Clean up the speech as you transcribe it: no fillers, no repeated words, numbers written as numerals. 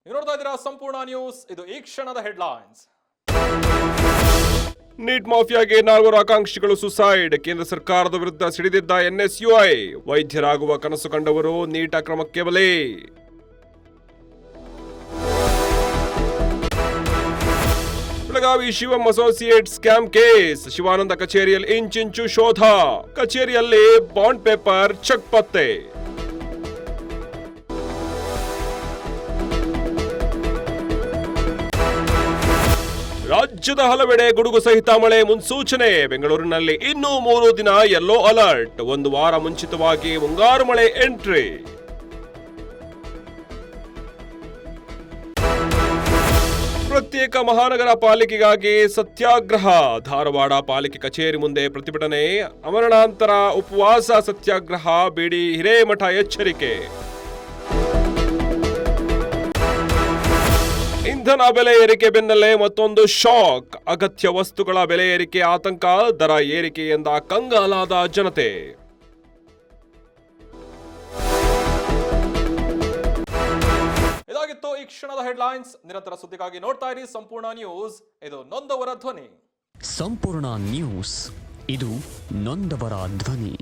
ನೀವು ನೋಡ್ತಾ ಇದ್ದೀರಾ ಸಂಪೂರ್ಣ ನ್ಯೂಸ್. ಇದು ಈ ಕ್ಷಣದ ಹೆಡ್ಲೈನ್ಸ್. ನೀಟ್ ಮಾಫಿಯಾಗೆ 4 ಆಕಾಂಕ್ಷಿಗಳು ಸುಸೈಡ್. ಕೇಂದ್ರ ಸರ್ಕಾರದ ವಿರುದ್ಧ ಸಿಡಿದಿದ್ದ ಎನ್ಎಸ್ಯುಐ. ವೈದ್ಯರಾಗುವ ಕನಸು ಕಂಡವರು ನೀಟ್ ಅಕ್ರಮಕ್ಕೆ ಬಲಿ. ಬೆಳಗಾವಿ ಶಿವಂ ಅಸೋಸಿಯೇಟ್ ಸ್ಕ್ಯಾಮ್ ಕೇಸ್. ಶಿವಾನಂದ ಕಚೇರಿಯಲ್ಲಿ ಇಂಚಿಂಚು ಶೋಧ. ಕಚೇರಿಯಲ್ಲಿ ಬಾಂಡ್ ಪೇಪರ್ ಚೆಕ್ ಪತ್ತೆ. ರಾಜ್ಯದ ಹಲವೆಡೆ ಗುಡುಗು ಸಹಿತ ಮಳೆ ಮುನ್ಸೂಚನೆ. ಬೆಂಗಳೂರಿನಲ್ಲಿ ಇನ್ನೂ 3 ದಿನ ಯೆಲ್ಲೋ ಅಲರ್ಟ್. 1 ವಾರ ಮುಂಚಿತವಾಗಿ ಮುಂಗಾರು ಮಳೆ ಎಂಟ್ರಿ. ಪ್ರತ್ಯೇಕ ಮಹಾನಗರ ಪಾಲಿಕೆಗಾಗಿ ಸತ್ಯಾಗ್ರಹ. ಧಾರವಾಡ ಪಾಲಿಕೆ ಕಚೇರಿ ಮುಂದೆ ಪ್ರತಿಭಟನೆ. ಅಮರಣಾಂತರ ಉಪವಾಸ ಸತ್ಯಾಗ್ರಹ. ಬಿಡಿ ಹಿರೇಮಠ ಎಚ್ಚರಿಕೆ. ಇಂಧನ ಬೆಲೆ ಏರಿಕೆ ಬೆನ್ನಲ್ಲೇ ಮತ್ತೊಂದು ಶಾಕ್. ಅಗತ್ಯ ವಸ್ತುಗಳ ಬೆಲೆ ಏರಿಕೆ ಆತಂಕ. ದರ ಏರಿಕೆಯಿಂದ ಕಂಗಾಲಾದ ಜನತೆ. ಇದಾಗಿತ್ತು ಈ ಕ್ಷಣದ ಹೆಡ್ಲೈನ್ಸ್. ನಿರಂತರ ಸುದ್ದಿಗಾಗಿ ನೋಡ್ತಾ ಇರಿ ಸಂಪೂರ್ಣ ನ್ಯೂಸ್. ಇದು ನೊಂದವರ ಧ್ವನಿ. ಸಂಪೂರ್ಣ ನ್ಯೂಸ್. ಇದು ನೊಂದವರ ಧ್ವನಿ.